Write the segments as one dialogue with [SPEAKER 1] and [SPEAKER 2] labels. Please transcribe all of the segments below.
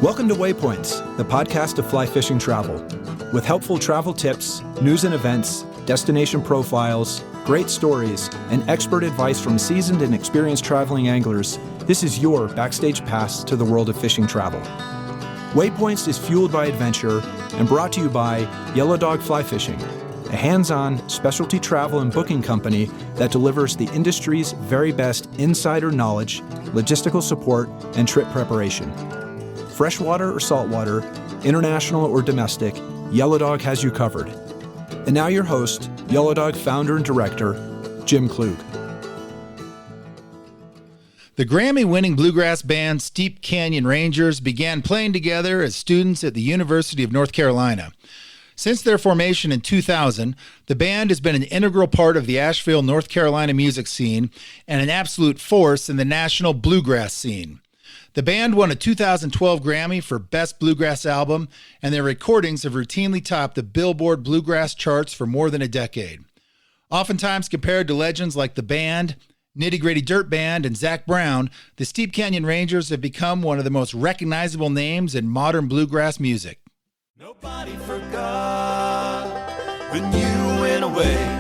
[SPEAKER 1] Welcome to Waypoints, the podcast of Flyfishing travel. With helpful travel tips, news and events, destination profiles, great stories, and expert advice from seasoned and experienced traveling anglers, this is your backstage pass to the world of fishing travel. Waypoints is fueled by adventure and brought to you by Yellow Dog Flyfishing, a hands-on specialty travel and booking company that delivers the industry's very best insider knowledge, logistical support, and trip preparation. Freshwater or saltwater, international or domestic, Yellow Dog has you covered. And now your host, Yellow Dog founder and director, Jim Klug.
[SPEAKER 2] The Grammy-winning bluegrass band Steep Canyon Rangers began playing together as students at the University of North Carolina. Since their formation in 2000, the band has been an integral part of the Asheville, North Carolina music scene and an absolute force in the national bluegrass scene. The band won a 2012 Grammy for Best Bluegrass Album, and their recordings have routinely topped the Billboard bluegrass charts for more than a decade. Oftentimes compared to legends like the band, Nitty Gritty Dirt Band, and Zac Brown, the Steep Canyon Rangers have become one of the most recognizable names in modern bluegrass music.
[SPEAKER 3] Nobody forgot when you went away.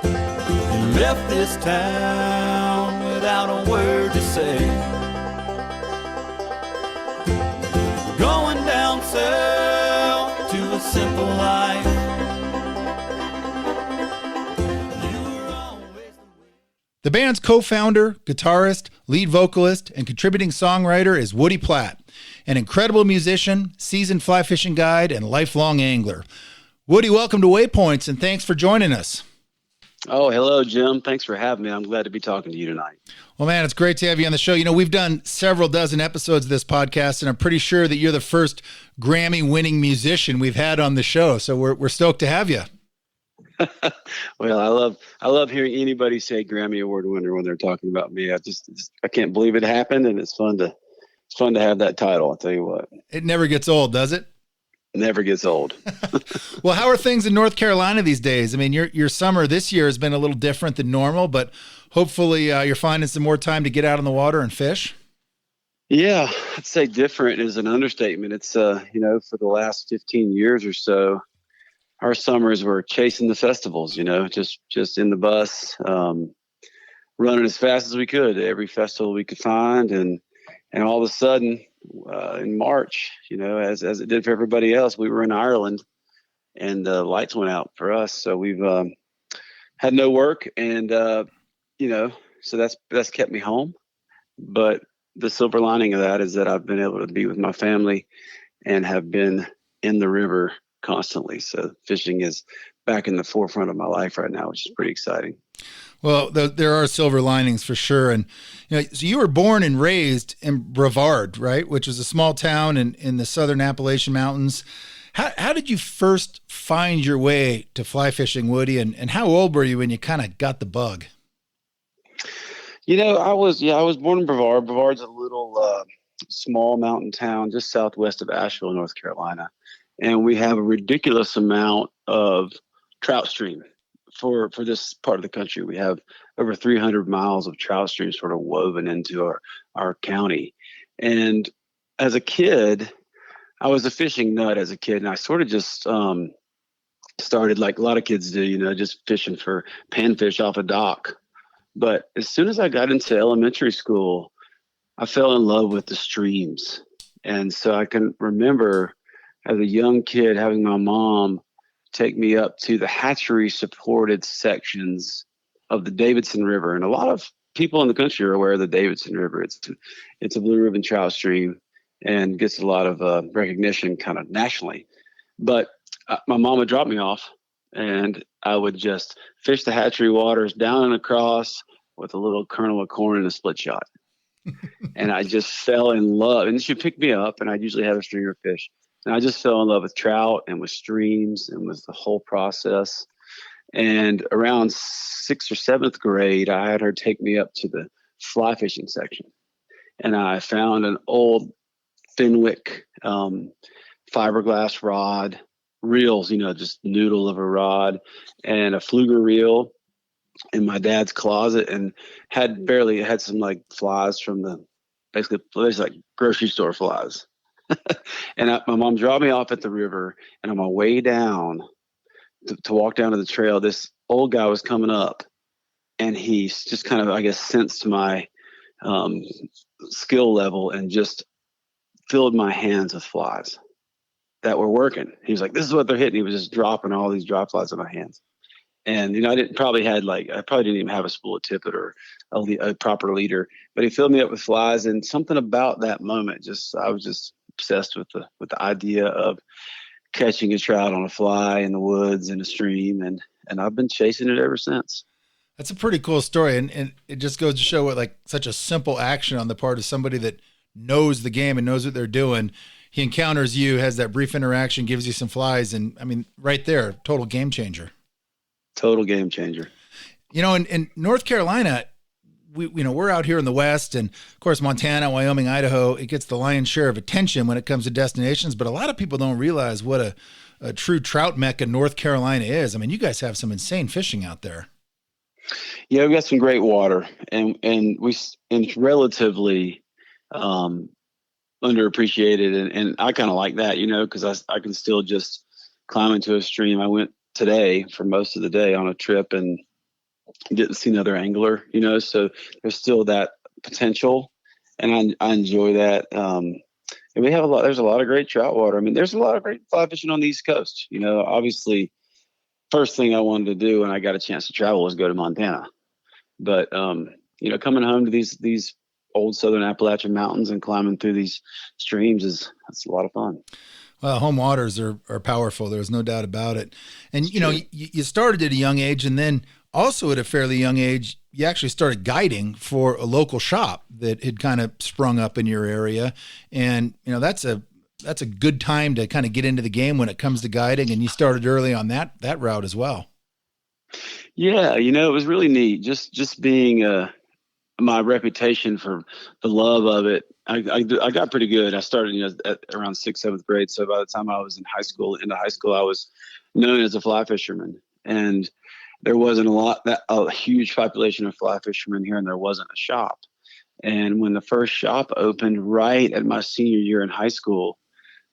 [SPEAKER 3] You left this town without a word to say. Going down south to a simple life.
[SPEAKER 2] The band's co-founder, guitarist, lead vocalist, and contributing songwriter is Woody Platt, an incredible musician, seasoned fly fishing guide, and lifelong angler. Woody, welcome to Waypoints, and thanks for joining us.
[SPEAKER 4] Oh, hello, Jim. Thanks for having me. I'm glad to be talking to you tonight.
[SPEAKER 2] Well, man, it's great to have you on the show. You know, we've done several dozen episodes of this podcast, and I'm pretty sure that you're the first Grammy-winning musician we've had on the show, so we're stoked to have you.
[SPEAKER 4] Well, I love hearing anybody say Grammy Award winner when they're talking about me. I can't believe it happened, and it's fun to have that title. I'll tell you what.
[SPEAKER 2] It never gets old, does it?
[SPEAKER 4] Never gets old.
[SPEAKER 2] Well, how are things in North Carolina these days? I mean, your summer this year has been a little different than normal, but hopefully you're finding some more time to get out on the water and fish. Yeah,
[SPEAKER 4] I'd say different is an understatement. It's for the last 15 years or so, our summers were chasing the festivals, just in the bus, running as fast as we could to every festival we could find. And all of a sudden, in March, as it did for everybody else, we were in Ireland and the lights went out for us. So we've had no work and, so that's kept me home. But the silver lining of that is that I've been able to be with my family and have been in the river constantly. So fishing is back in the forefront of my life right now, which is pretty exciting.
[SPEAKER 2] Well, there are silver linings for sure. And, so you were born and raised in Brevard, right? Which is a small town in the southern Appalachian Mountains. How did you first find your way to fly fishing, Woody? And how old were you when you kind of got the bug?
[SPEAKER 4] I was born in Brevard. Brevard's a little small mountain town just southwest of Asheville, North Carolina. And we have a ridiculous amount of trout stream for this part of the country. We have over 300 miles of trout stream sort of woven into our county. And as a kid, I was a fishing nut as a kid. And I sort of just started like a lot of kids do, just fishing for panfish off a dock. But as soon as I got into elementary school, I fell in love with the streams. And so I can remember as a young kid having my mom take me up to the hatchery supported sections of the Davidson River. And a lot of people in the country are aware of the Davidson River. It's a blue ribbon trout stream and gets a lot of recognition kind of nationally. But my mom would drop me off and I would just fish the hatchery waters down and across with a little kernel of corn and a split shot. And I just fell in love. And she'd pick me up and I'd usually have a stringer fish. And I just fell in love with trout and with streams and with the whole process. And around 6th or 7th grade, I had her take me up to the fly fishing section. And I found an old Fenwick fiberglass rod reels, just noodle of a rod, and a fluger reel in my dad's closet, and had some like flies from basically like grocery store flies. And my mom dropped me off at the river, and on my way down to walk down to the trail, this old guy was coming up, and he just kind of, I guess, sensed my skill level and just filled my hands with flies that were working. He was like, "This is what they're hitting." He was just dropping all these dry flies in my hands. And, I probably didn't even have a spool of tippet or a proper leader, but he filled me up with flies. And something about that moment, I was just obsessed with the idea of catching a trout on a fly in the woods in a stream. And I've been chasing it ever since.
[SPEAKER 2] That's a pretty cool story. And it just goes to show what like such a simple action on the part of somebody that knows the game and knows what they're doing. He encounters you, has that brief interaction, gives you some flies. And I mean, right there, total game changer.
[SPEAKER 4] Total game changer.
[SPEAKER 2] In North Carolina, we're out here in the West, and of course, Montana, Wyoming, Idaho, it gets the lion's share of attention when it comes to destinations. But a lot of people don't realize what a true trout mecca North Carolina is. I mean, you guys have some insane fishing out there.
[SPEAKER 4] Yeah, we got some great water, and it's relatively underappreciated, and I kind of like that, because I can still just climb into a stream. I went today for most of the day on a trip and didn't see another angler, so there's still that potential, and I enjoy that. And there's a lot of great trout water. I mean, there's a lot of great fly fishing on the East Coast. Obviously, first thing I wanted to do when I got a chance to travel was go to Montana. But, coming home to these old Southern Appalachian mountains and climbing through these streams that's a lot of fun.
[SPEAKER 2] Well, home waters are powerful. There's no doubt about it. And, you started at a young age, and then also at a fairly young age, you actually started guiding for a local shop that had kind of sprung up in your area. And, that's a good time to kind of get into the game when it comes to guiding. And you started early on that route as well.
[SPEAKER 4] Yeah. It was really neat. Just being, my reputation for the love of it. I got pretty good. I started, at around 6th, 7th grade. So by the time I was into high school, I was known as a fly fisherman. And there wasn't a huge population of fly fishermen here, and there wasn't a shop. And when the first shop opened right at my senior year in high school,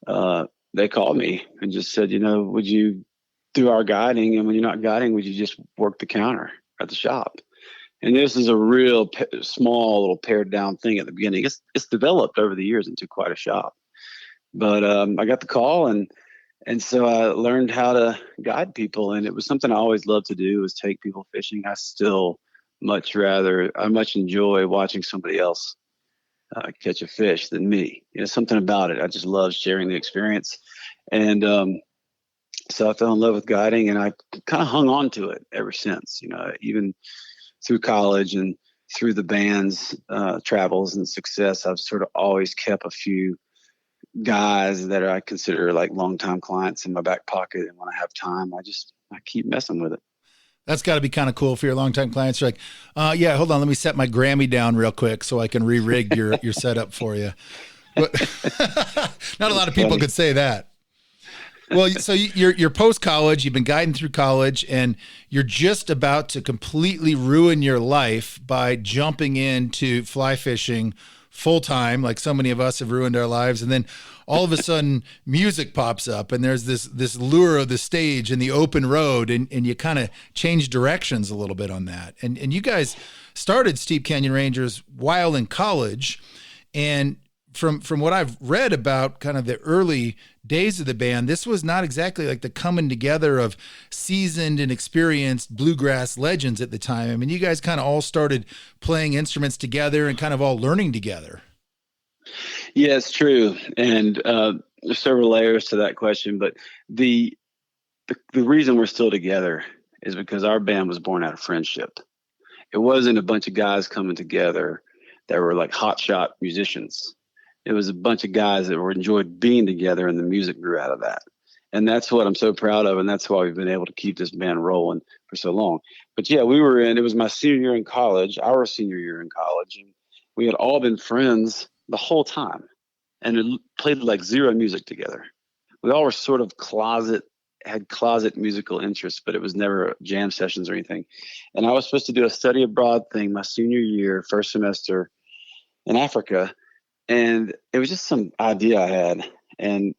[SPEAKER 4] they called me and just said, would you do our guiding? And when you're not guiding, would you just work the counter at the shop? And this is a real small, little pared down thing at the beginning. It's developed over the years into quite a shop. But I got the call, and so I learned how to guide people. And it was something I always loved to do, was take people fishing. I still much enjoy watching somebody else catch a fish than me. Something about it. I just love sharing the experience. And so I fell in love with guiding, and I kind of hung on to it ever since, even through college and through the band's travels and success. I've sort of always kept a few guys that I consider like longtime clients in my back pocket. And when I have time, I keep messing with it.
[SPEAKER 2] That's got to be kind of cool for your longtime clients. You're like, yeah, hold on, let me set my Grammy down real quick so I can re-rig your setup for you. But not a lot of people could say that. Well, so you're post-college, you've been guiding through college, and you're just about to completely ruin your life by jumping into fly fishing full-time, like so many of us have ruined our lives. And then all of a sudden music pops up, and there's this lure of the stage and the open road, and you kind of change directions a little bit on that. And you guys started Steep Canyon Rangers while in college, and from what I've read about kind of the early days of the band, this was not exactly like the coming together of seasoned and experienced bluegrass legends at the time. I mean, you guys kind of all started playing instruments together and kind of all learning together.
[SPEAKER 4] Yeah, it's true. And there's several layers to that question, but the reason we're still together is because our band was born out of friendship. It wasn't a bunch of guys coming together that were like hotshot musicians. It was a bunch of guys that enjoyed being together, and the music grew out of that. And that's what I'm so proud of, and that's why we've been able to keep this band rolling for so long. But yeah, it was my senior year in college, our senior year in college, and we had all been friends the whole time and played like zero music together. We all were sort of closet had closet musical interests, but it was never jam sessions or anything. And I was supposed to do a study abroad thing my senior year, first semester in Africa. And it was just some idea I had. And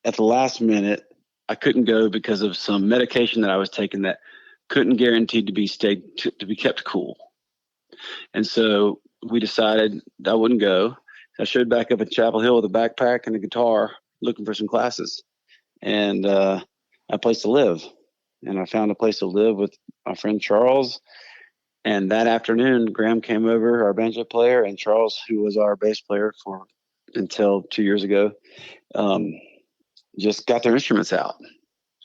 [SPEAKER 4] at the last minute, I couldn't go because of some medication that I was taking that couldn't guarantee to be kept cool. And so we decided I wouldn't go. I showed back up at Chapel Hill with a backpack and a guitar looking for some classes. And a place to live. And I found a place to live with my friend Charles. And that afternoon, Graham came over, our banjo player, and Charles, who was our bass player until 2 years ago, just got their instruments out.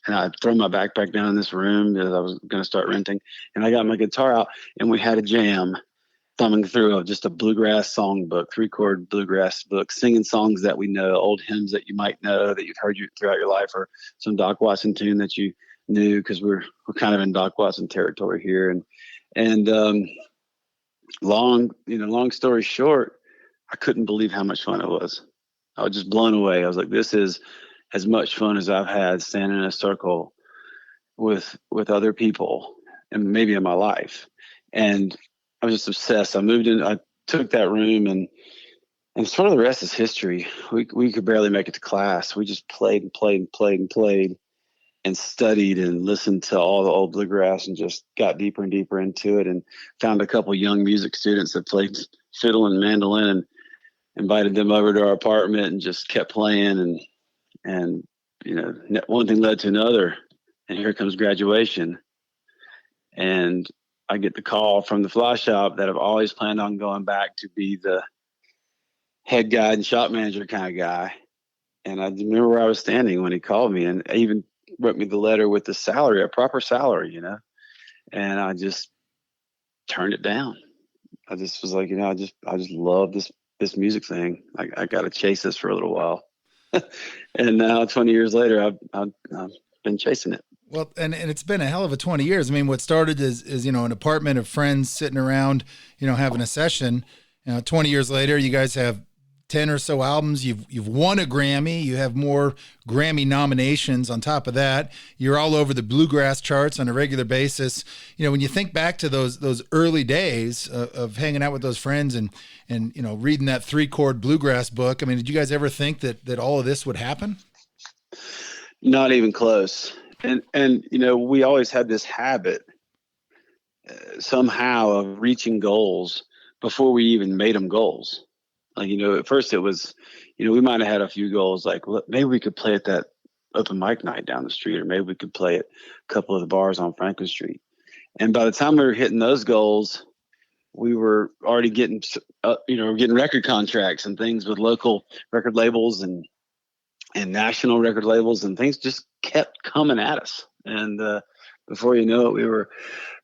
[SPEAKER 4] And I threw my backpack down in this room as I was going to start renting. And I got my guitar out, and we had a jam thumbing through just a bluegrass songbook, 3-chord bluegrass book, singing songs that we know, old hymns that you might know that you've heard throughout your life, or some Doc Watson tune that you knew, because we're kind of in Doc Watson territory here. And long story short, I couldn't believe how much fun it was. I was just blown away. I was like, this is as much fun as I've had standing in a circle with other people and maybe in my life. And I was just obsessed. I moved in, I took that room, and sort of the rest is history. We could barely make it to class. We just played and played and played and played and studied and listened to all the old bluegrass and just got deeper and deeper into it, and found a couple young music students that played fiddle and mandolin and invited them over to our apartment and just kept playing. And one thing led to another, and here comes graduation. And I get the call from the fly shop that I've always planned on going back to be the head guide and shop manager kind of guy. And I remember where I was standing when he called me, and even wrote me the letter with the salary, a proper salary, and I just turned it down. I just was like, I just love this music thing. I got to chase this for a little while. And now 20 years later, I've been chasing it.
[SPEAKER 2] Well, and it's been a hell of a 20 years. I mean, what started as an apartment of friends sitting around, having a session. 20 years later, you guys have 10 or so albums. You've won a Grammy. You have more Grammy nominations on top of that. You're all over the bluegrass charts on a regular basis. When you think back to those early days of hanging out with those friends and reading that 3-chord bluegrass book, I mean, did you guys ever think that all of this would happen?
[SPEAKER 4] Not even close. And we always had this habit somehow of reaching goals before we even made them goals. Like, at first it was, we might have had a few goals, like, well, maybe we could play at that open mic night down the street, or maybe we could play at a couple of the bars on Franklin Street. And by the time we were hitting those goals, we were already getting record contracts and things with local record labels and national record labels, and things just kept coming at us. And before you know it, we were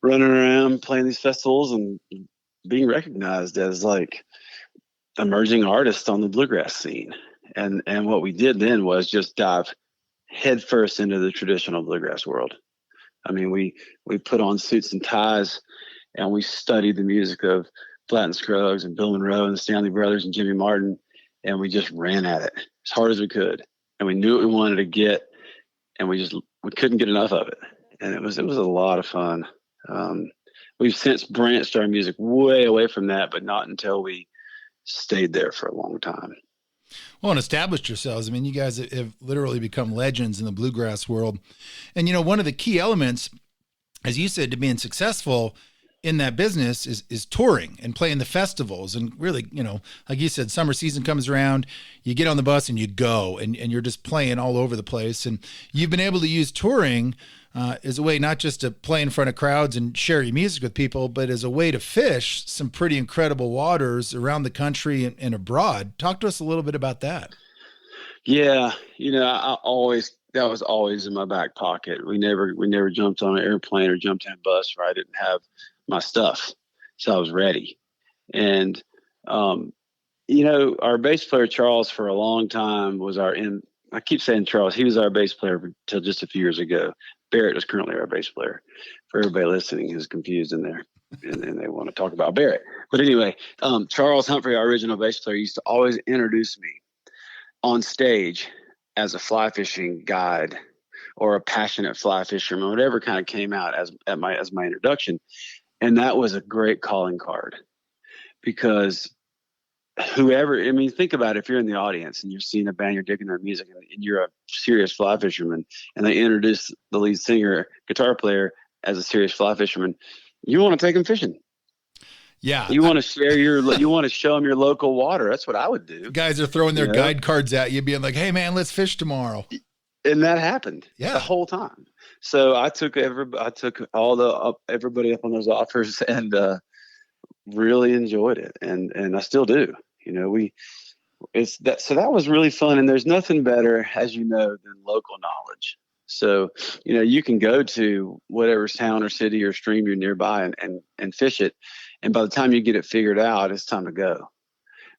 [SPEAKER 4] running around playing these festivals and being recognized as like emerging artists on the bluegrass scene. And what we did then was just dive headfirst into the traditional bluegrass world. I mean, we put on suits and ties, and we studied the music of Platt and Scruggs and Bill Monroe and the Stanley Brothers and Jimmy Martin, and we just ran at it as hard as we could. And we knew what we wanted to get, and we couldn't get enough of it. And it was a lot of fun. We've since branched our music way away from that, but not until we stayed there for a long time.
[SPEAKER 2] Well, and established yourselves. I mean, you guys have literally become legends in the bluegrass world. And, one of the key elements, as you said, to being successful in that business is touring and playing the festivals. And really, like you said, summer season comes around, you get on the bus and you go, and you're just playing all over the place. And you've been able to use touring as a way not just to play in front of crowds and share your music with people, but as a way to fish some pretty incredible waters around the country and abroad. Talk to us a little bit about that.
[SPEAKER 4] Yeah, that was always in my back pocket. We never jumped on an airplane or jumped in a bus where I didn't have my stuff, so I was ready. And our bass player Charles for a long time was I keep saying Charles, he was our bass player until just a few years ago. Barrett is currently our bass player. For everybody listening who's confused in there and they want to talk about Barrett. But anyway, Charles Humphrey, our original bass player, used to always introduce me on stage as a fly fishing guide or a passionate fly fisherman, whatever kind of came out as my introduction. And that was a great calling card, because whoever, I mean, think about it, if you're in the audience and you're seeing a band, you're digging their music, and you're a serious fly fisherman, and they introduce the lead singer, guitar player, as a serious fly fisherman, you want to take them fishing.
[SPEAKER 2] Yeah.
[SPEAKER 4] You want to share you want to show them your local water. That's what I would do.
[SPEAKER 2] Guys are throwing their guide cards at you, being like, hey man, let's fish tomorrow.
[SPEAKER 4] And that happened
[SPEAKER 2] the
[SPEAKER 4] whole time. So I took everybody up on those offers, and really enjoyed it. And I still do, so that was really fun. And there's nothing better, as you know, than local knowledge. So, you can go to whatever town or city or stream you're nearby and fish it. And by the time you get it figured out, it's time to go.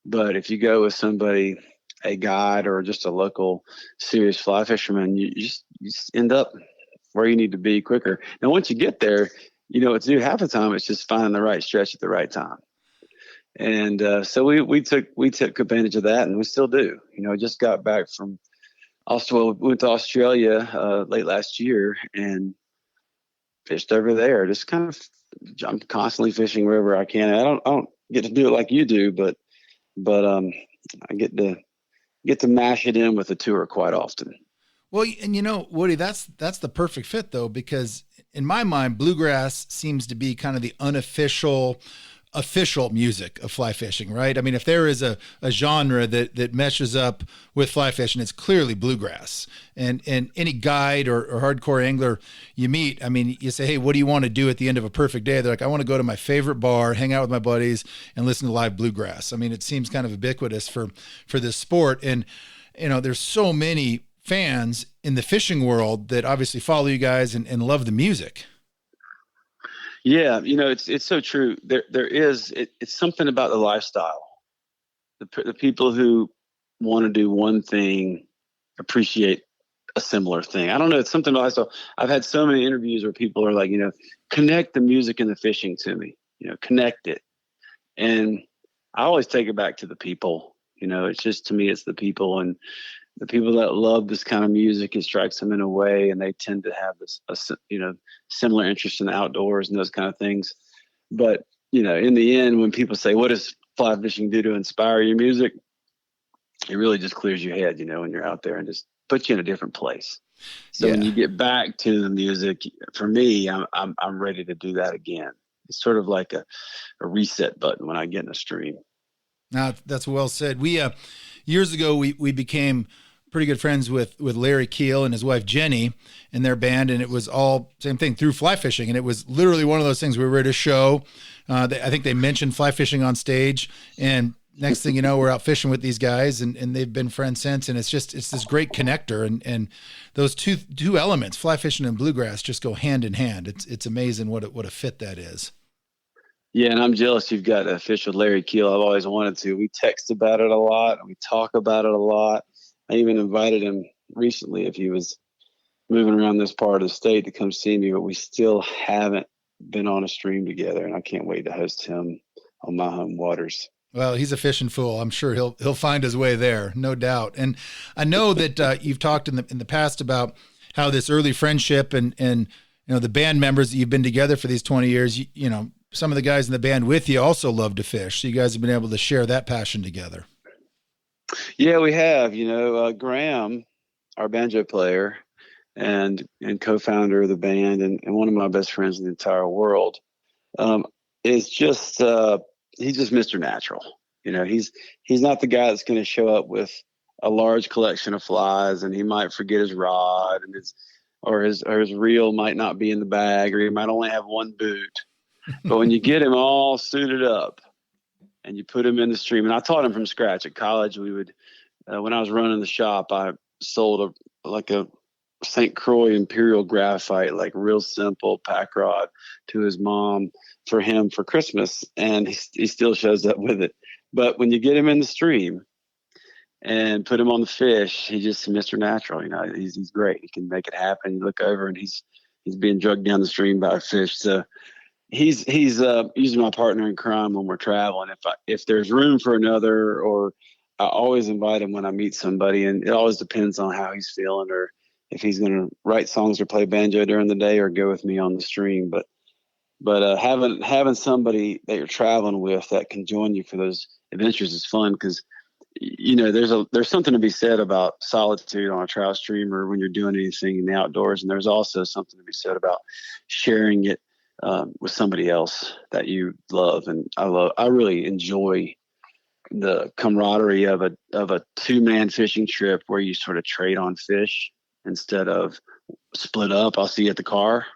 [SPEAKER 4] But if you go with somebody, a guide or just a local serious fly fisherman, you just end up where you need to be quicker. And once you get there, what to do. Half the time it's just finding the right stretch at the right time. And so we took advantage of that, and we still do. Just got back from Australia. We went to Australia late last year and fished over there. Just kind of, I'm constantly fishing wherever I can. I don't get to do it like you do, but I get to mash it in with a tour quite often.
[SPEAKER 2] Well, and Woody, that's the perfect fit though, because in my mind, bluegrass seems to be kind of the official music of fly fishing, right? I mean, if there is a genre that meshes up with fly fishing, it's clearly bluegrass. And any guide or hardcore angler you meet, I mean, you say, hey, what do you want to do at the end of a perfect day? They're like, I want to go to my favorite bar, hang out with my buddies, and listen to live bluegrass. I mean, it seems kind of ubiquitous for this sport. And, there's so many fans in the fishing world that obviously follow you guys and love the music.
[SPEAKER 4] Yeah, it's so true. It's something about the lifestyle. The people who want to do one thing appreciate a similar thing. I don't know. It's something about lifestyle. I've had so many interviews where people are like, connect the music and the fishing to me. Connect it. And I always take it back to the people. It's just, to me, it's the people, and the people that love this kind of music, it strikes them in a way, and they tend to have this, similar interest in the outdoors and those kind of things. But, in the end, when people say, what does fly fishing do to inspire your music? It really just clears your head, when you're out there, and just puts you in a different place. So when you get back to the music, for me, I'm ready to do that again. It's sort of like a reset button when I get in a stream.
[SPEAKER 2] Now, that's well said. We, years ago, we became pretty good friends with Larry Keel and his wife Jenny and their band, and it was all same thing through fly fishing. And it was literally one of those things. We were at a show. I think they mentioned fly fishing on stage, and next thing you know, we're out fishing with these guys, and they've been friends since. And it's this great connector, and those two elements, fly fishing and bluegrass, just go hand in hand. It's amazing what a fit that is.
[SPEAKER 4] Yeah, and I'm jealous you've got a fish with Larry Keel. I've always wanted to. We text about it a lot. We talk about it a lot. I even invited him recently, if he was moving around this part of the state, to come see me, but we still haven't been on a stream together, and I can't wait to host him on my home waters. Well,
[SPEAKER 2] he's a fishing fool. I'm sure he'll find his way there, no doubt. And I know that you've talked in the past about how this early friendship and the band members that you've been together for these 20 years, some of the guys in the band with you also love to fish. So you guys have been able to share that passion together.
[SPEAKER 4] Yeah, we have. Graham, our banjo player and co-founder of the band, and one of my best friends in the entire world, is just he's just Mr. Natural. He's not the guy that's going to show up with a large collection of flies, and he might forget his rod, and his reel might not be in the bag, or he might only have one boot. But when you get him all suited up and you put him in the stream, and I taught him from scratch at college. We would, when I was running the shop, I sold a St. Croix Imperial Graphite, like real simple pack rod, to his mom for him for Christmas. And he still shows up with it. But when you get him in the stream and put him on the fish, he's just Mr. Natural. He's great. He can make it happen. You look over and he's being drugged down the stream by a fish. So he's usually my partner in crime when we're traveling. If there's room for another, or I always invite him when I meet somebody, and it always depends on how he's feeling, or if he's going to write songs or play banjo during the day or go with me on the stream. But having somebody that you're traveling with that can join you for those adventures is fun, because there's something to be said about solitude on a trout stream or when you're doing anything in the outdoors, and there's also something to be said about sharing it with somebody else that you love. And I really enjoy the camaraderie of a 2-man fishing trip where you sort of trade on fish instead of split up. I'll see you at the car.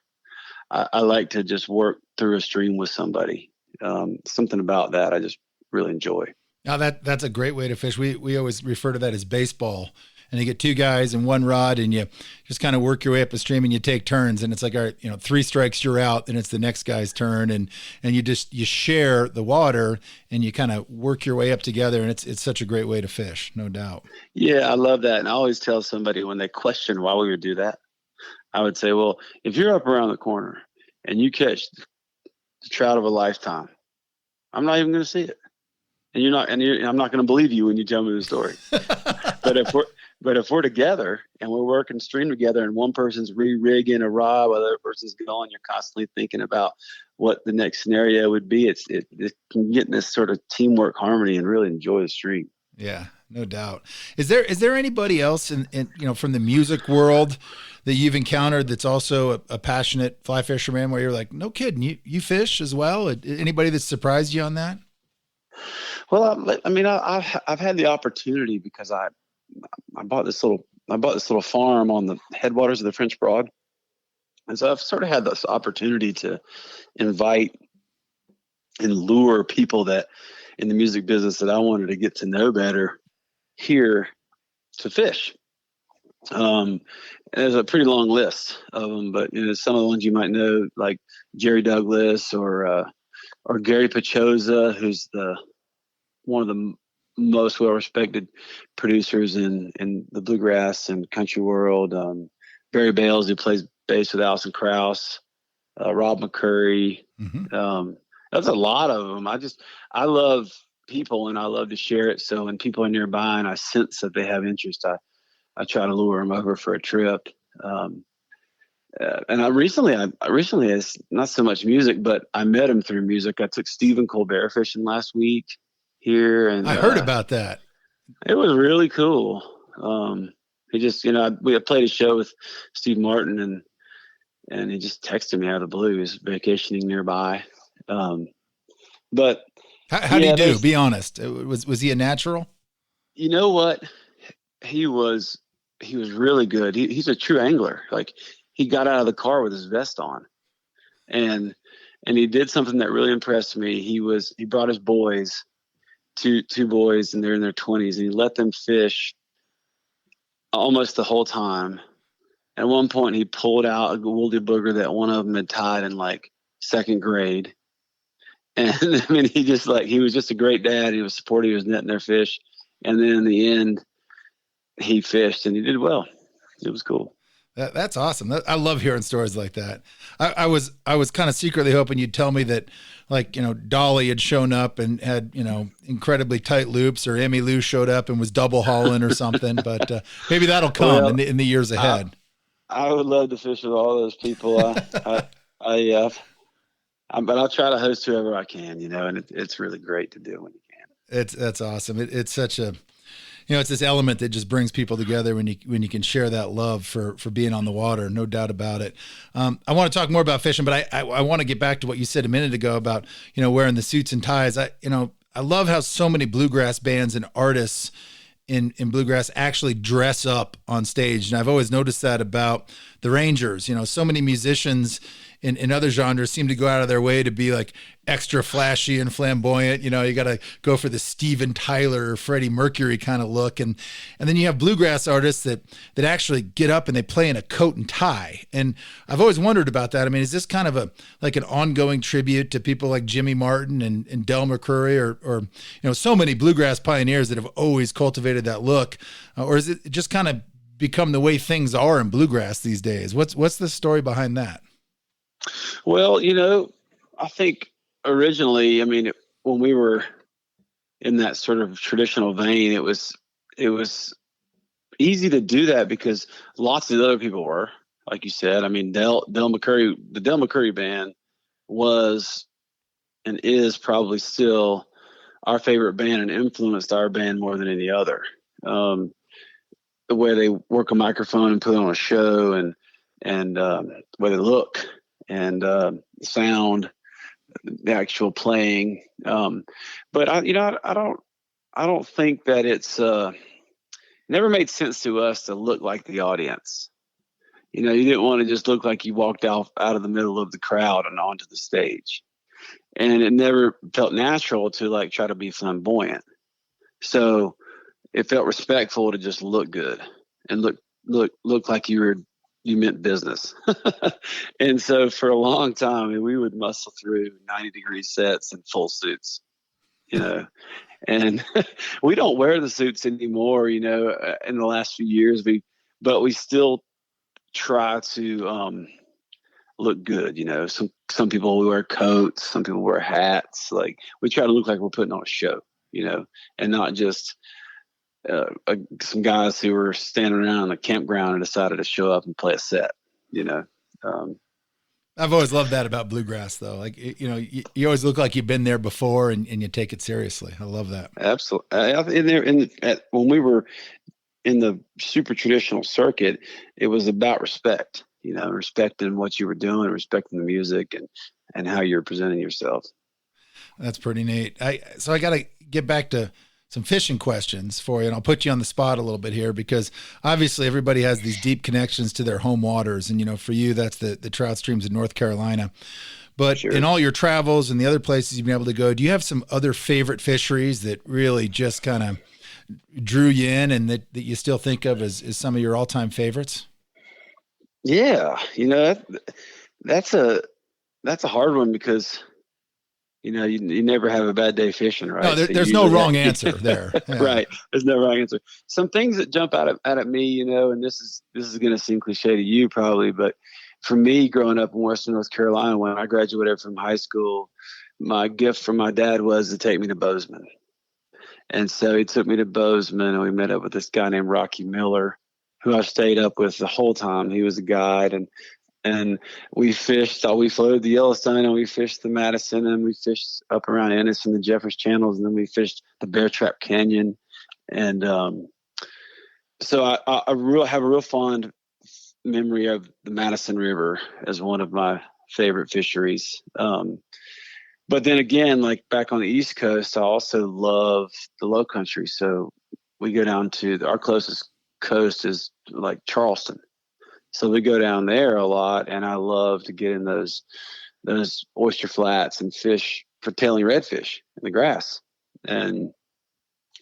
[SPEAKER 4] I like to just work through a stream with somebody. Something about that I just really enjoy.
[SPEAKER 2] Now that's a great way to fish. We always refer to that as baseball, and you get 2 guys and 1 rod, and you just kind of work your way up a stream, and you take turns, and it's like, all right, 3 strikes, you're out, and it's the next guy's turn, and you share the water, and you kind of work your way up together, and it's such a great way to fish, no doubt.
[SPEAKER 4] Yeah, I love that. And I always tell somebody when they question why we would do that, I would say, well, if you're up around the corner and you catch the trout of a lifetime, I'm not even going to see it. And I'm not going to believe you when you tell me the story. But if we're together and we're working stream together and one person's re-rigging a rod while the other person's going, you're constantly thinking about what the next scenario would be. It can get in this sort of teamwork harmony and really enjoy the stream.
[SPEAKER 2] Yeah, no doubt. Is there anybody else in from the music world that you've encountered that's also a passionate fly fisherman where you're like, no kidding, you fish as well? Anybody that surprised you on that?
[SPEAKER 4] Well, I've had the opportunity because I bought this little farm on the headwaters of the French Broad, and so I've sort of had this opportunity to invite and lure people that in the music business that I wanted to get to know better here to fish. There's a pretty long list of them, but some of the ones you might know, like Jerry Douglas or Gary Pachosa, who's one of the most well-respected producers in the bluegrass and country world. Barry Bales, who plays bass with Alison Krauss, Rob McCurry. Mm-hmm. That's a lot of them. I love people and I love to share it. So when people are nearby and I sense that they have interest, I try to lure them over for a trip. And I recently, it's not so much music, but I met him through music. I took Stephen Colbert fishing last week here, and
[SPEAKER 2] I heard about that.
[SPEAKER 4] It was really cool. He just, we had played a show with Steve Martin, and he just texted me out of the blue. He was vacationing nearby. But
[SPEAKER 2] how do you do? Be honest. Was he a natural?
[SPEAKER 4] You know what? He was really good. He's a true angler. Like, he got out of the car with his vest on, and he did something that really impressed me. He brought his boys, two boys, and they're in their 20s, and he let them fish almost the whole time. At one point, he pulled out a woolly booger that one of them had tied in like 2nd grade. And he was just a great dad. He was supportive. He was netting their fish. And then in the end, he fished and he did well. It was cool.
[SPEAKER 2] That's awesome. I love hearing stories like that. I was kind of secretly hoping you'd tell me that, like, Dolly had shown up and had, incredibly tight loops, or Emmy Lou showed up and was double hauling or something, but maybe that'll come in the years ahead.
[SPEAKER 4] I would love to fish with all those people. But I'll try to host whoever I can, and it's really great to do when you can.
[SPEAKER 2] That's awesome. It's such a, it's this element that just brings people together when you can share that love for being on the water. No doubt about it. I want to talk more about fishing, but I want to get back to what you said a minute ago about, wearing the suits and ties. I love how so many bluegrass bands and artists in bluegrass actually dress up on stage. And I've always noticed that about the Rangers. So many musicians in other genres seem to go out of their way to be like extra flashy and flamboyant. You got to go for the Steven Tyler or Freddie Mercury kind of look. And then you have bluegrass artists that actually get up and they play in a coat and tie. And I've always wondered about that. I mean, is this kind of like an ongoing tribute to people like Jimmy Martin and Del McCoury or so many bluegrass pioneers that have always cultivated that look? Or is it just kind of become the way things are in bluegrass these days? What's the story behind that?
[SPEAKER 4] Well, I think originally, when we were in that sort of traditional vein, it was easy to do that because lots of other people were, like you said. I mean, the Del McCoury band was and is probably still our favorite band and influenced our band more than any other. The way they work a microphone and put on a show, and the way they look, and sound, the actual playing. But I don't think that it's never made sense to us to look like the audience. You didn't want to just look like you walked out of the middle of the crowd and onto the stage. And it never felt natural to like try to be flamboyant. So it felt respectful to just look good and look like you meant business. And so for a long time, I mean, we would muscle through 90-degree sets and full suits, and we don't wear the suits anymore, in the last few years, but we still try to look good. Some people wear coats, some people wear hats. Like, we try to look like we're putting on a show, and not just some guys who were standing around the campground and decided to show up and play a set.
[SPEAKER 2] I've always loved that about bluegrass, though. Like, you always look like you've been there before, and you take it seriously. I love that.
[SPEAKER 4] Absolutely. When we were in the super traditional circuit, it was about respect. Respecting what you were doing, respecting the music, and how you're presenting yourself.
[SPEAKER 2] That's pretty neat. So I got to get back to some fishing questions for you, and I'll put you on the spot a little bit here, because obviously everybody has these deep connections to their home waters, and for you, that's the trout streams in North Carolina. But sure, in all your travels and the other places you've been able to go, do you have some other favorite fisheries that really just kind of drew you in, and that you still think of as some of your all-time favorites?
[SPEAKER 4] Yeah, that's a hard one, because you never have a bad day fishing, right?
[SPEAKER 2] No, there's no wrong answer there. Yeah.
[SPEAKER 4] Right, there's no wrong answer. Some things that jump out at me, and this is going to seem cliche to you probably, but for me, growing up in Western North Carolina, when I graduated from high school, my gift from my dad was to take me to Bozeman, and so he took me to Bozeman, and we met up with this guy named Rocky Miller, who I stayed up with the whole time. He was a guide, and we fished. We floated the Yellowstone, and we fished the Madison, and we fished up around Ennis and the Jeffers channels, and then we fished the Bear Trap Canyon. And so I have a real fond memory of the Madison River as one of my favorite fisheries. But then again, like back on the East Coast, I also love the Low Country. So we go down to our closest coast is like Charleston, so we go down there a lot, and I love to get in those oyster flats and fish for tailing redfish in the grass. And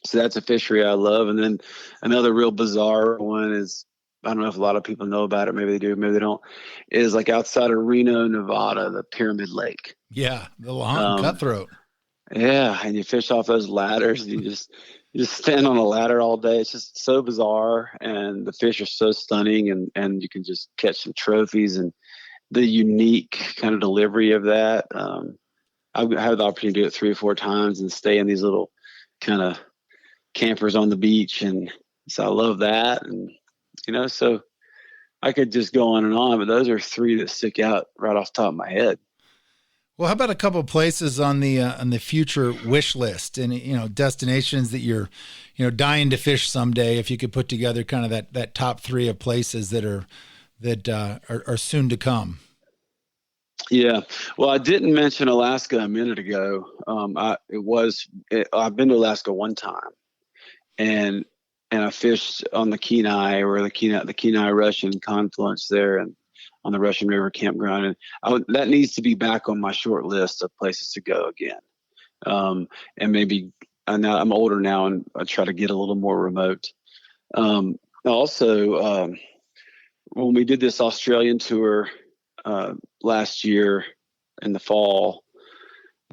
[SPEAKER 4] so that's a fishery I love. And then another real bizarre one is, I don't know if a lot of people know about it, maybe they do, maybe they don't, is like outside of Reno, Nevada, the Pyramid Lake.
[SPEAKER 2] Yeah, the long cutthroat.
[SPEAKER 4] Yeah, and you fish off those ladders, and you just stand on a ladder all day. It's just so bizarre, and the fish are so stunning, and you can just catch some trophies, and the unique kind of delivery of that. I've had the opportunity to do it 3 or 4 times and stay in these little kind of campers on the beach, and so I love that. And so I could just go on and on, but those are 3 that stick out right off the top of my head.
[SPEAKER 2] Well, how about a couple of places on the future wish list, and destinations that you're dying to fish someday? If you could put together kind of that top 3 of places that are soon to come.
[SPEAKER 4] Yeah, well, I didn't mention Alaska a minute ago. I've been to Alaska one time, and I fished on the Kenai, or the Kenai Russian confluence there, and on the Russian River campground, and that needs to be back on my short list of places to go again. And maybe now I'm older now, and I try to get a little more remote. Also, when we did this Australian tour last year in the fall,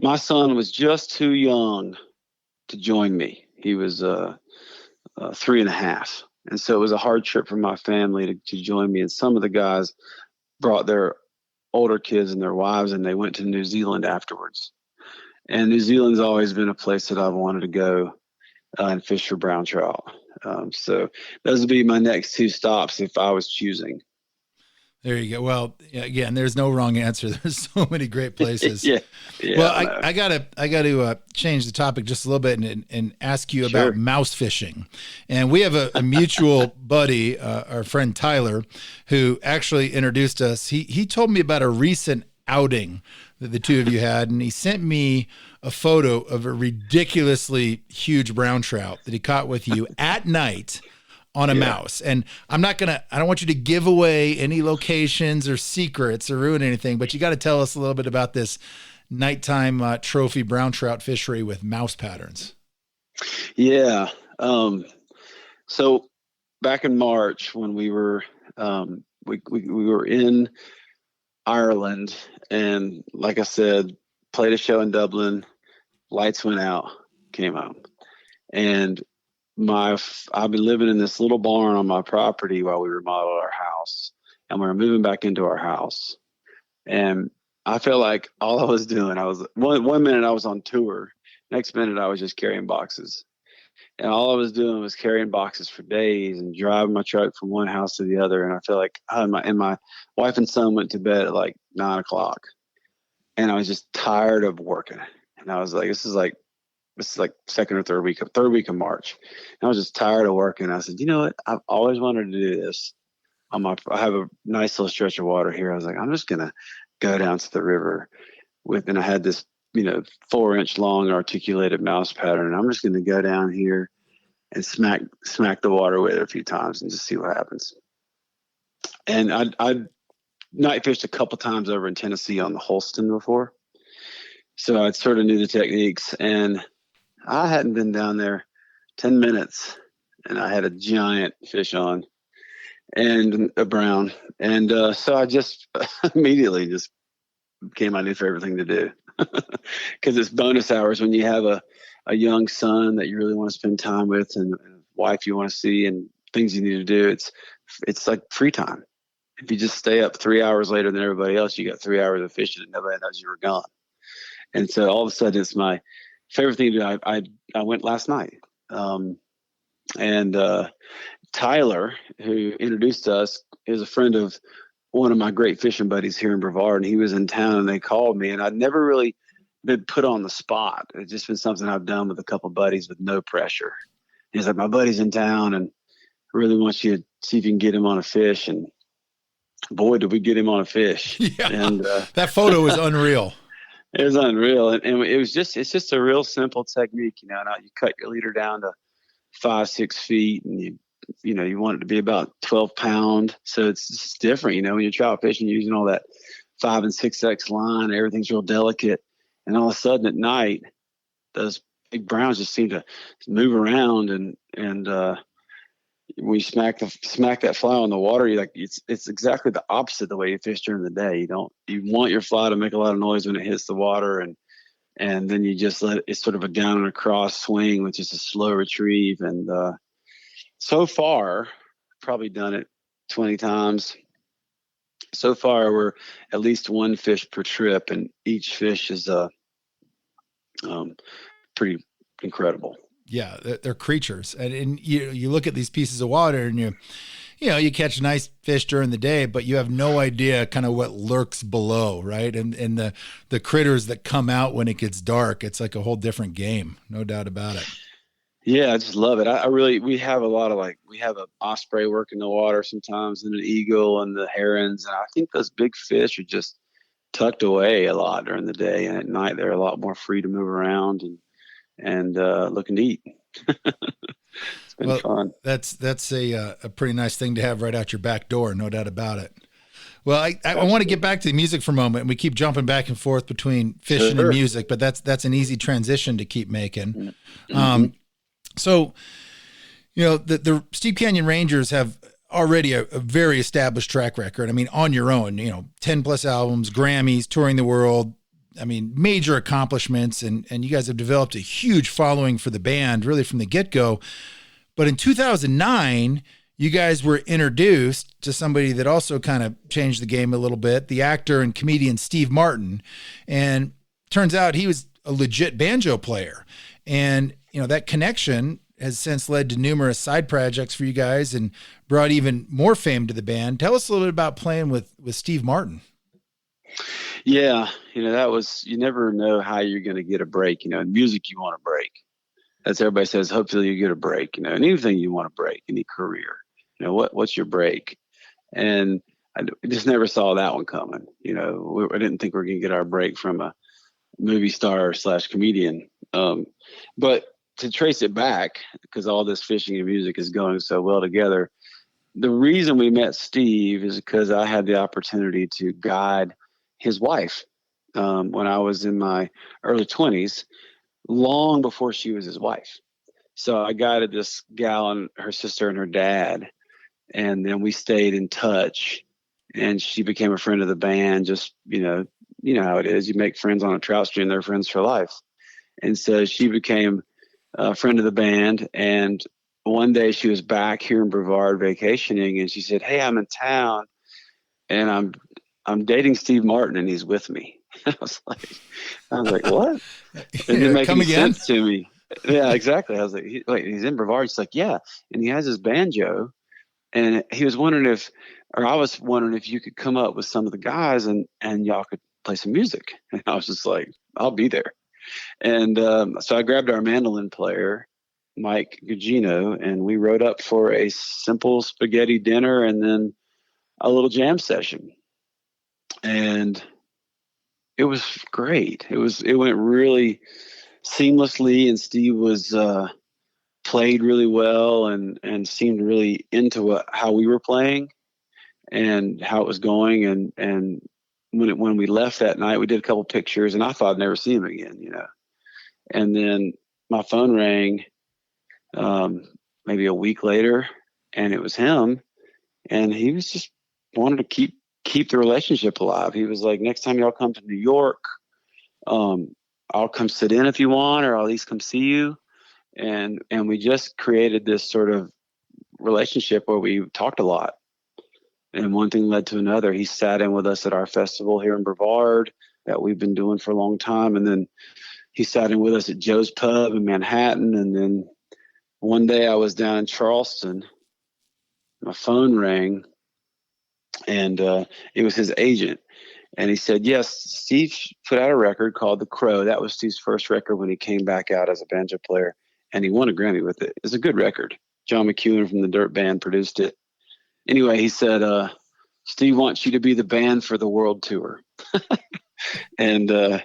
[SPEAKER 4] my son was just too young to join me. He was 3.5, and so it was a hard trip for my family to join me. And some of the guys brought their older kids and their wives, and they went to New Zealand afterwards. And New Zealand's always been a place that I've wanted to go and fish for brown trout. So those would be my next two stops if I was choosing.
[SPEAKER 2] There you go. Well, again, there's no wrong answer. There's so many great places.
[SPEAKER 4] Yeah.
[SPEAKER 2] Well, I gotta change the topic just a little bit and ask you about mouse fishing. And we have a mutual buddy, our friend Tyler, who actually introduced us. He told me about a recent outing that the two of you had, and he sent me a photo of a ridiculously huge brown trout that he caught with you at night on a mouse. And I don't want you to give away any locations or secrets or ruin anything, but you got to tell us a little bit about this nighttime trophy brown trout fishery with mouse patterns.
[SPEAKER 4] Yeah. So back in March when we were, we were in Ireland, and like I said, played a show in Dublin, lights went out, came home. And I've been living in this little barn on my property while we remodeled our house, and we were moving back into our house. And I felt like all I was doing, I was one minute I was on tour, next minute I was just carrying boxes. And all I was doing was carrying boxes for days and driving my truck from one house to the other. And I feel like my wife and son went to bed at like 9:00, and I was just tired of working. And I was like, this is like second or third week of March. And I was just tired of working. I said, you know what? I've always wanted to do this. I have a nice little stretch of water here. I was like, I'm just going to go down to the river and I had this, 4-inch long articulated mouse pattern. And I'm just going to go down here and smack the water with it a few times and just see what happens. And I night fished a couple times over in Tennessee on the Holston before. So I sort of knew the techniques, and I hadn't been down there 10 minutes, and I had a giant fish on and a brown. And so I just immediately just became my new favorite thing to do, because it's bonus hours when you have a young son that you really want to spend time with, and a wife you want to see, and things you need to do. It's like free time. If you just stay up 3 hours later than everybody else, you got 3 hours of fishing and nobody knows you were gone. And so all of a sudden it's my favorite thing to do. I went last night. Tyler, who introduced us, is a friend of one of my great fishing buddies here in Brevard, and he was in town, and they called me, and I'd never really been put on the spot. It's just been something I've done with a couple of buddies with no pressure. He's like, my buddy's in town and really wants you to see if you can get him on a fish. And boy, did we get him on a fish.
[SPEAKER 2] Yeah,
[SPEAKER 4] and
[SPEAKER 2] that photo was unreal.
[SPEAKER 4] It was unreal. And it's just a real simple technique. Now you cut your leader down to 5-6 feet, and you want it to be about 12 pound. So it's just different, when you're trout fishing, using all that 5 and 6X line, everything's real delicate. And all of a sudden at night, those big browns just seem to move around, and when you smack that fly on the water, it's exactly the opposite of the way you fish during the day. You want your fly to make a lot of noise when it hits the water, and then you just let it's sort of a down and across swing with just a slow retrieve. And so far, probably done it 20 times. So far, we're at least one fish per trip, and each fish is pretty incredible.
[SPEAKER 2] Yeah, they're creatures, and you look at these pieces of water, and you catch nice fish during the day, but you have no idea kind of what lurks below, right? And the critters that come out when it gets dark, it's like a whole different game, no doubt about it.
[SPEAKER 4] Yeah, I just love it. We have a lot of we have an osprey work in the water sometimes, and an eagle, and the herons, and I think those big fish are just tucked away a lot during the day, and at night they're a lot more free to move around and looking to eat. It's been fun.
[SPEAKER 2] That's a pretty nice thing to have right out your back door, no doubt about it. Well, I want to get back to the music for a moment, and we keep jumping back and forth between fishing and music, but that's an easy transition to keep making. Mm-hmm. So, the Steep Canyon Rangers have already a very established track record. I mean, on your own, 10 plus albums, Grammys, touring the world. I mean, major accomplishments, and you guys have developed a huge following for the band, really from the get-go. But in 2009, you guys were introduced to somebody that also kind of changed the game a little bit, the actor and comedian Steve Martin. And turns out he was a legit banjo player. And, that connection has since led to numerous side projects for you guys and brought even more fame to the band. Tell us a little bit about playing with Steve Martin.
[SPEAKER 4] Yeah, that was, you never know how you're going to get a break. In music, you want a break. As everybody says, hopefully you get a break. And anything you want to break, any career, what's your break? And I just never saw that one coming. I didn't think we were going to get our break from a movie star / comedian. But to trace it back, because all this fishing and music is going so well together, the reason we met Steve is because I had the opportunity to guide his wife when I was in my early 20s, long before she was his wife. So I guided this gal and her sister and her dad, and then we stayed in touch, and she became a friend of the band. Just, you know how it is. You make friends on a trout stream, they're friends for life. And so she became a friend of the band. And one day she was back here in Brevard vacationing, and she said, "Hey, I'm in town and I'm dating Steve Martin and he's with me." I was like, what? It didn't make any sense to me. Yeah, exactly. I was like, he's in Brevard. She's like, yeah. And he has his banjo. And he was wondering I was wondering if you could come up with some of the guys and y'all could play some music. And I was just like, I'll be there. And so I grabbed our mandolin player, Mike Gugino, and we rode up for a simple spaghetti dinner and then a little jam session. And it was great. It went really seamlessly, and Steve was played really well and seemed really into how we were playing and how it was going. And when we left that night, we did a couple pictures, and I thought I'd never see him again, And then my phone rang maybe a week later, and it was him, and he was just wanted to keep the relationship alive. He was like, next time y'all come to New York, I'll come sit in if you want, or I'll at least come see you. And we just created this sort of relationship where we talked a lot. And one thing led to another. He sat in with us at our festival here in Brevard that we've been doing for a long time. And then he sat in with us at Joe's Pub in Manhattan. And then one day I was down in Charleston, my phone rang, and it was his agent. And he said, yes, Steve put out a record called The Crow. That was Steve's first record when he came back out as a banjo player, and he won a Grammy with it. It's a good record. John McEwen from the Dirt Band produced it. Anyway, he said, Steve wants you to be the band for the world tour. And I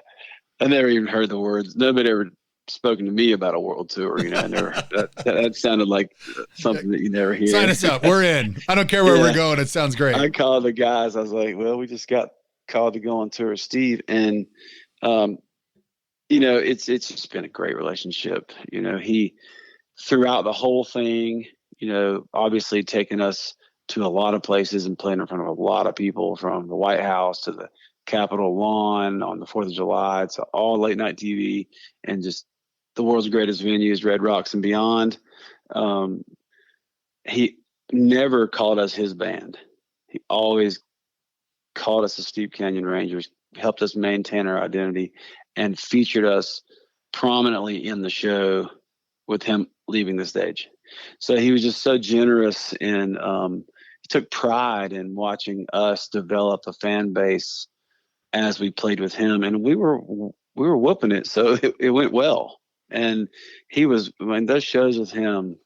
[SPEAKER 4] never even heard the words. Nobody ever spoken to me about a world tour. I never. That sounded like something that you never hear.
[SPEAKER 2] Sign us up. We're in. I don't care where we're going. It sounds great.
[SPEAKER 4] I called the guys. I was like, well, we just got called to go on tour with Steve. And, it's just been a great relationship. He, throughout the whole thing, obviously taken us to a lot of places and playing in front of a lot of people, from the White House to the Capitol lawn on the 4th of July to all late night TV and just the world's greatest venues, Red Rocks and beyond. He never called us his band. He always called us the Steep Canyon Rangers, helped us maintain our identity, and featured us prominently in the show with him leaving the stage. So he was just so generous, and he took pride in watching us develop a fan base as we played with him, and we were whooping it, so it went well. And those shows with him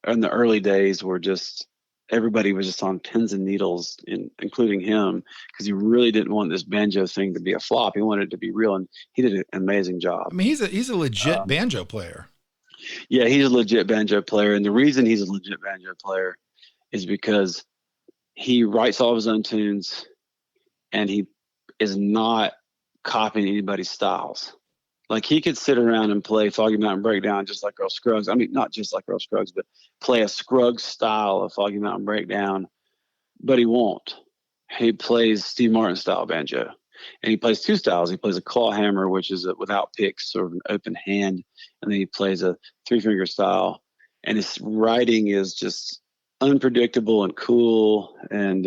[SPEAKER 4] in the early days were just, everybody was just on pins and needles, including him, because he really didn't want this banjo thing to be a flop. He wanted it to be real, and he did an amazing job.
[SPEAKER 2] I mean, he's a legit banjo player.
[SPEAKER 4] Yeah, he's a legit banjo player, and the reason he's a legit banjo player is because he writes all of his own tunes, and he is not copying anybody's styles. Like, he could sit around and play Foggy Mountain Breakdown just like Earl Scruggs. I mean, not just like Earl Scruggs, but play a Scruggs style of Foggy Mountain Breakdown, but he won't. He plays Steve Martin style banjo, and he plays two styles. He plays a claw hammer, which is without picks, sort of an open hand, and then he plays a 3-finger style. And his writing is just unpredictable and cool, and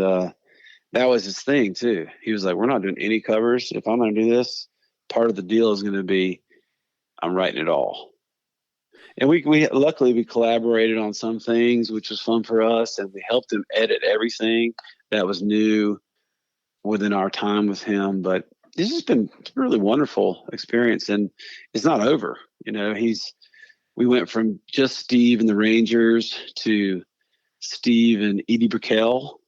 [SPEAKER 4] that was his thing too. He was like, we're not doing any covers. If I'm going to do this, part of the deal is going to be I'm writing it all. And we luckily we collaborated on some things, which was fun for us, and we helped him edit everything that was new within our time with him. But this has been a really wonderful experience, and it's not over. You know, we went from just Steve and the Rangers to Steve and Edie Brickell,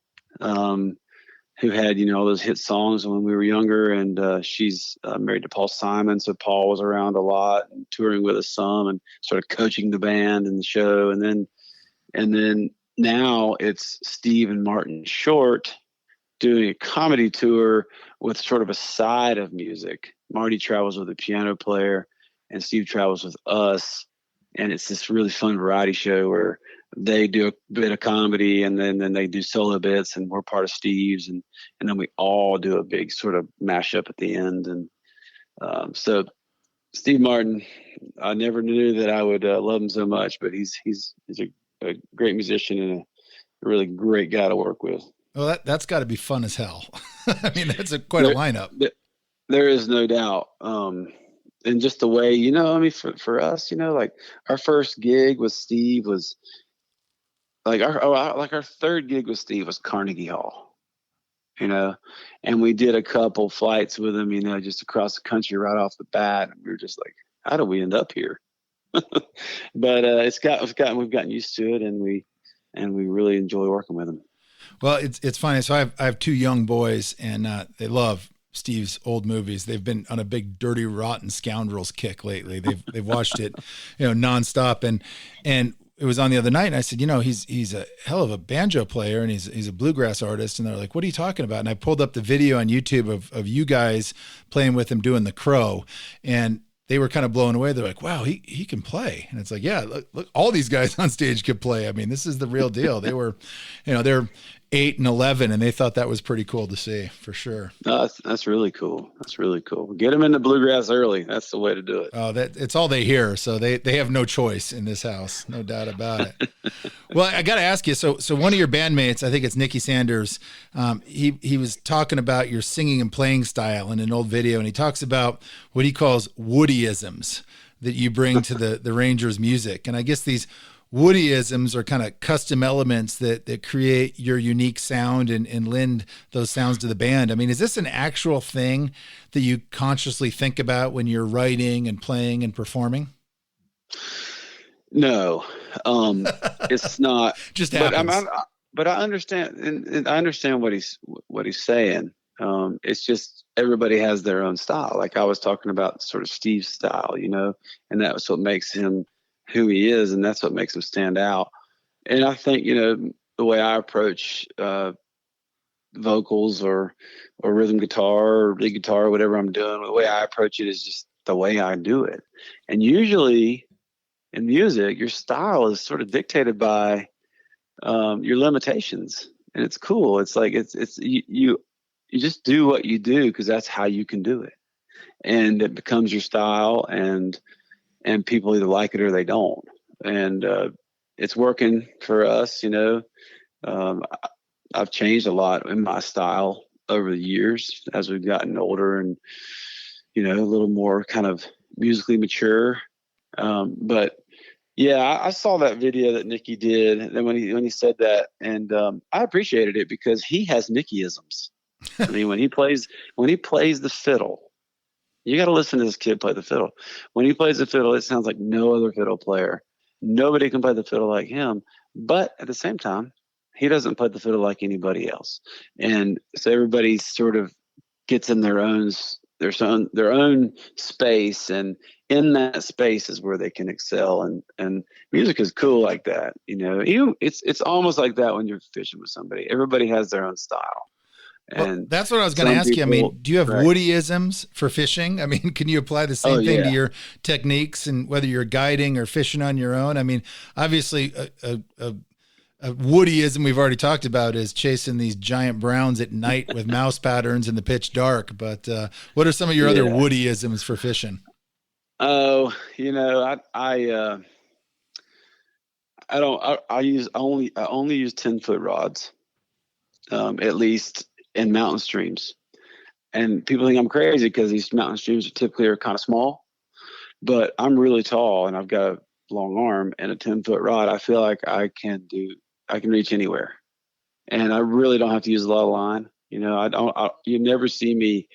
[SPEAKER 4] who had, you know, all those hit songs when we were younger. And she's married to Paul Simon. So Paul was around a lot and touring with us some and sort of coaching the band and the show. And then now it's Steve and Martin Short doing a comedy tour with sort of a side of music. Marty travels with a piano player and Steve travels with us. And it's this really fun variety show where they do a bit of comedy and then they do solo bits, and we're part of Steve's, and then we all do a big sort of mashup at the end. And so Steve Martin, I never knew that I would love him so much, but he's a great musician and a really great guy to work with.
[SPEAKER 2] Well, that's got to be fun as hell. I mean, that's quite a lineup.
[SPEAKER 4] There is no doubt. And just the way, you know, I mean, for us, you know, like our first gig with Steve was like our third gig with Steve was Carnegie Hall, you know, and we did a couple flights with him, you know, just across the country right off the bat. And we were just like, how do we end up here? But we've gotten used to it, and we really enjoy working with him.
[SPEAKER 2] Well, it's funny. So I have two young boys, and they love Steve's old movies. They've been on a big Dirty Rotten Scoundrels kick lately. They've watched it, you know, nonstop. And it was on the other night, and I said, you know, he's a hell of a banjo player, and he's a bluegrass artist. And they're like, what are you talking about? And I pulled up the video on YouTube of you guys playing with him doing The Crow, and they were kind of blown away. They're like, wow, he can play. And it's like, yeah, look, all these guys on stage could play. I mean, this is the real deal. They were, you know, they're 8 and 11, and they thought that was pretty cool to see, for sure.
[SPEAKER 4] That's really cool. That's really cool. Get them into bluegrass early. That's the way to do it.
[SPEAKER 2] Oh, it's all they hear. So they have no choice in this house. No doubt about it. Well, I got to ask you. So one of your bandmates, I think it's Nicky Sanders. He was talking about your singing and playing style in an old video. And he talks about what he calls Woodyisms that you bring to the Rangers music. And I guess these Woodyisms are kind of custom elements that create your unique sound and lend those sounds to the band. I mean, is this an actual thing that you consciously think about when you're writing and playing and performing?
[SPEAKER 4] No, it's not.
[SPEAKER 2] Just happens.
[SPEAKER 4] But I understand, and I understand what he's saying. It's just everybody has their own style. Like I was talking about sort of Steve's style, you know, and that was what makes him who he is, and that's what makes him stand out. And I think, you know, the way I approach vocals or rhythm guitar or lead guitar or whatever I'm doing, the way I approach it is just the way I do it. And usually in music, your style is sort of dictated by your limitations, and it's cool. It's like you just do what you do because that's how you can do it, and it becomes your style, and people either like it or they don't. And it's working for us, you know. I've changed a lot in my style over the years as we've gotten older and, you know, a little more kind of musically mature. But yeah, I saw that video that Nicky did, and when he said that, and I appreciated it because he has Nicky-isms. I mean, when he plays the fiddle, you got to listen to this kid play the fiddle. When he plays the fiddle, it sounds like no other fiddle player. Nobody can play the fiddle like him. But at the same time, he doesn't play the fiddle like anybody else. And so everybody sort of gets in their own space, and in that space is where they can excel. And music is cool like that. You know, it's almost like that when you're fishing with somebody. Everybody has their own style.
[SPEAKER 2] Well, that's what I was going to ask you. I mean, do you have Woodyisms for fishing? I mean, can you apply the same thing to your techniques, and whether you're guiding or fishing on your own? I mean, obviously a Woodyism we've already talked about is chasing these giant browns at night with mouse patterns in the pitch dark. But what are some of your other Woodyisms for fishing? Oh,
[SPEAKER 4] you know, I only use 10-foot rods, at least in mountain streams. And people think I'm crazy because these mountain streams typically are kind of small, but I'm really tall and I've got a long arm and a 10-foot rod, I feel like I can reach anywhere, and I really don't have to use a lot of line. You know, you never see me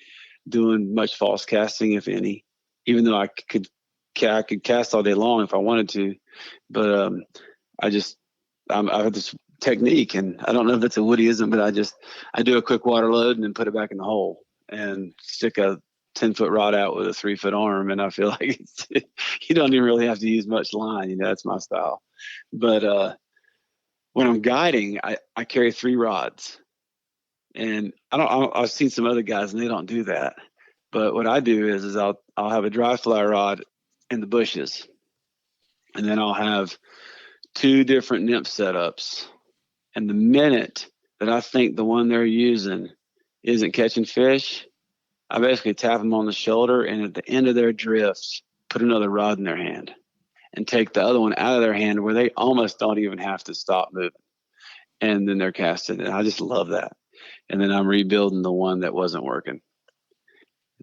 [SPEAKER 4] doing much false casting, if any, even though I could cast all day long if I wanted to, but I have this technique, and I don't know if that's a Woodyism, but I do a quick water load and then put it back in the hole and stick a 10-foot rod out with a 3-foot arm, and I feel like you don't even really have to use much line. You know, that's my style. But when I'm guiding, I carry 3 rods, and I've seen some other guys and they don't do that. But what I do is I'll have a dry fly rod in the bushes, and then I'll have 2 different nymph setups. And the minute that I think the one they're using isn't catching fish, I basically tap them on the shoulder, and at the end of their drifts, put another rod in their hand and take the other one out of their hand where they almost don't even have to stop moving. And then they're casting. And I just love that. And then I'm rebuilding the one that wasn't working.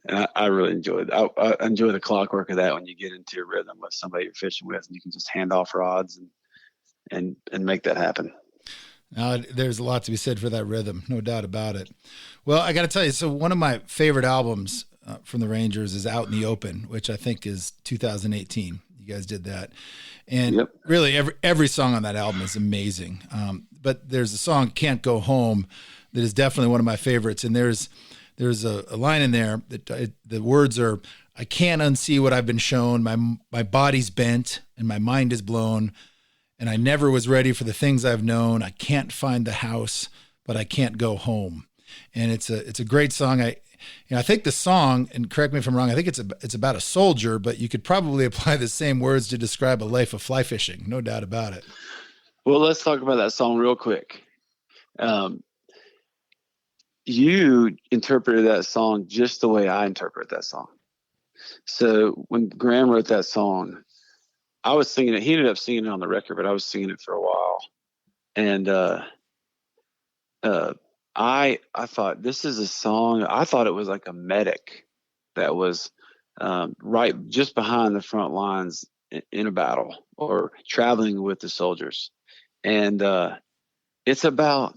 [SPEAKER 4] And I really enjoyed it. I enjoy the clockwork of that when you get into a rhythm with somebody you're fishing with, and you can just hand off rods and make that happen.
[SPEAKER 2] There's a lot to be said for that rhythm, no doubt about it. Well, I got to tell you, so one of my favorite albums from the Rangers is Out in the Open, which I think is 2018. You guys did that. And really every song on that album is amazing. But there's a song, Can't Go Home, that is definitely one of my favorites. And there's a line in there that the words are, I can't unsee what I've been shown. My body's bent and my mind is blown. And I never was ready for the things I've known. I can't find the house, but I can't go home. And it's a great song. I think the song, and correct me if I'm wrong, I think it's about a soldier, but you could probably apply the same words to describe a life of fly fishing. No doubt about it.
[SPEAKER 4] Well, let's talk about that song real quick. You interpreted that song just the way I interpret that song. So when Graham wrote that song, I was singing it. He ended up singing it on the record, but I was singing it for a while. And I thought, this is a song. I thought it was like a medic that was right just behind the front lines in a battle or traveling with the soldiers. And it's about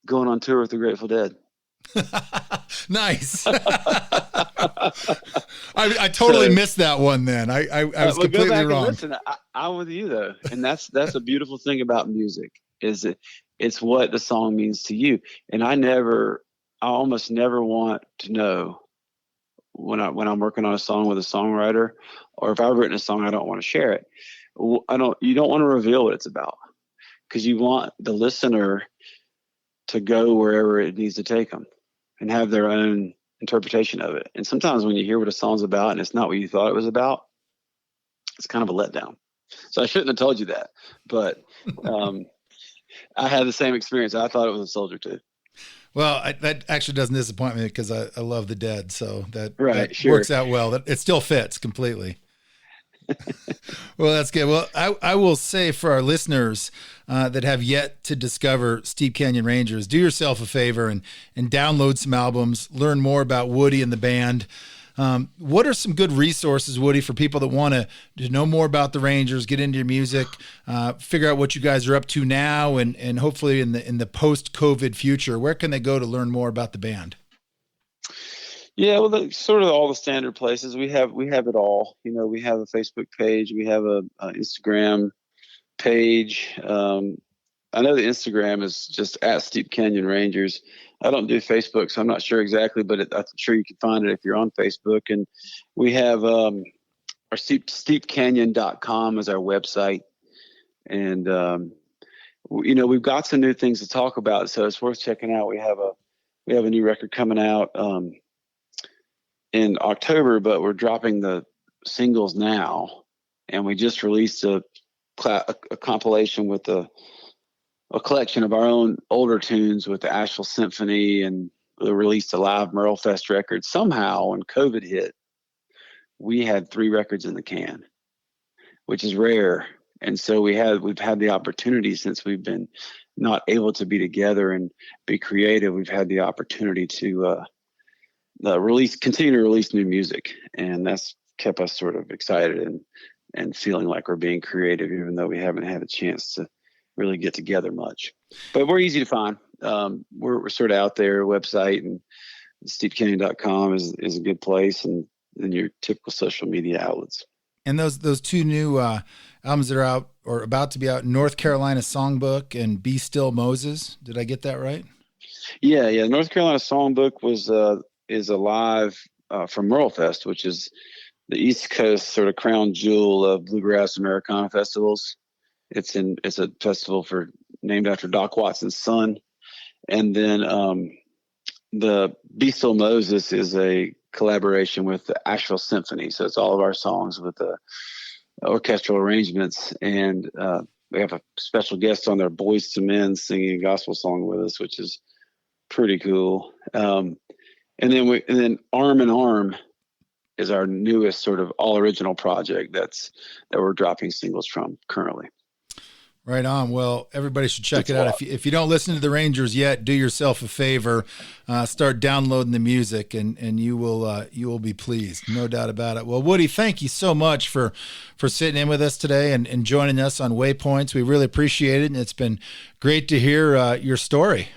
[SPEAKER 4] going on tour with the Grateful Dead.
[SPEAKER 2] Nice. I totally missed that one then. I was completely wrong.
[SPEAKER 4] Listen, I'm with you though. And that's a beautiful thing about music, is it's what the song means to you. And I almost never want to know when I'm working on a song with a songwriter, or if I've written a song, I don't want to share it. You don't want to reveal what it's about, because you want the listener to go wherever it needs to take them and have their own interpretation of it. And sometimes when you hear what a song's about and it's not what you thought it was about, it's kind of a letdown. So I shouldn't have told you that, but I had the same experience. I thought it was a soldier too. Well,
[SPEAKER 2] that actually doesn't disappoint me, because I love the Dead. So that
[SPEAKER 4] sure.
[SPEAKER 2] Works out well. It still fits completely. Well, that's good. Well, I will say for our listeners that have yet to discover Steep Canyon Rangers, do yourself a favor and download some albums, learn more about Woody and the band. What are some good resources, Woody, for people that want to know more about the Rangers, get into your music, figure out what you guys are up to now, and hopefully in the post-COVID future? Where can they go to learn more about the band?
[SPEAKER 4] Yeah, well, sort of all the standard places. We have it all. You know, we have a Facebook page, we have a Instagram page. I know the Instagram is just at Steep Canyon Rangers. I don't do Facebook, so I'm not sure exactly, but I'm sure you can find it if you're on Facebook. And we have our steepcanyon.com is our website. And, we've got some new things to talk about, so it's worth checking out. We have a new record coming out in October, but we're dropping the singles now. And we just released a compilation with a collection of our own older tunes with the Asheville Symphony, and we released a live Merle Fest record. Somehow when COVID hit, we had 3 records in the can, which is rare. And so we've had the opportunity, since we've been not able to be together and be creative, we've had the opportunity to continue to release new music. And that's kept us sort of excited. And and feeling like we're being creative, even though we haven't had a chance to really get together much. But we're easy to find. We're sort of out there. Website and steepcanyon.com is a good place, and then your typical social media outlets.
[SPEAKER 2] And those two new albums that are out or about to be out, North Carolina Songbook and Be Still Moses. Did I get that right?
[SPEAKER 4] Yeah. North Carolina Songbook is a live from Merlefest, which is the East Coast sort of crown jewel of bluegrass Americana festivals. It's a festival named after Doc Watson's son. And then the Be Still Moses is a collaboration with the Asheville Symphony. So it's all of our songs with the orchestral arrangements. And we have a special guest on there, Boys to Men, singing a gospel song with us, which is pretty cool. And then Arm in Arm is our newest sort of all original project that we're dropping singles from currently.
[SPEAKER 2] Right on. Well, everybody should check it out. If you don't listen to the Rangers yet, do yourself a favor, start downloading the music, and you will be pleased, no doubt about it. Well, Woody, thank you so much for sitting in with us today and joining us on Waypoints. We really appreciate it, and it's been great to hear your story.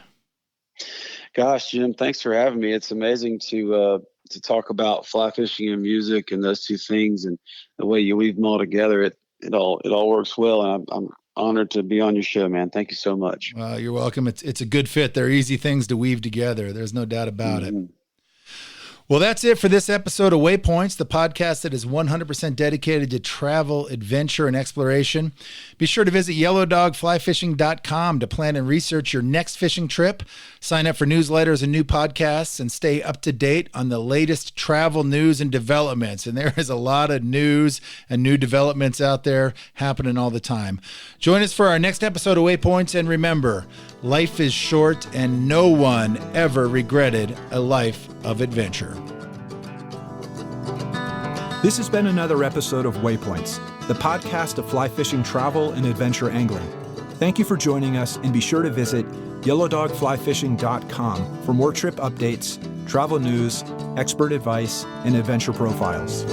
[SPEAKER 4] Gosh, Jim, thanks for having me. It's amazing to talk about fly fishing and music and those two things, and the way you weave them all together. It all works well, and I'm honored to be on your show, man. Thank you so much.
[SPEAKER 2] You're welcome. It's a good fit. They're easy things to weave together. There's no doubt about it. Well, that's it for this episode of Waypoints, the podcast that is 100% dedicated to travel, adventure, and exploration. Be sure to visit yellowdogflyfishing.com to plan and research your next fishing trip, sign up for newsletters and new podcasts, and stay up to date on the latest travel news and developments. And there is a lot of news and new developments out there happening all the time. Join us for our next episode of Waypoints, and remember, life is short and no one ever regretted a life of adventure.
[SPEAKER 1] This has been another episode of Waypoints, the podcast of fly fishing travel and adventure angling. Thank you for joining us, and be sure to visit yellowdogflyfishing.com for more trip updates, travel news, expert advice, and adventure profiles.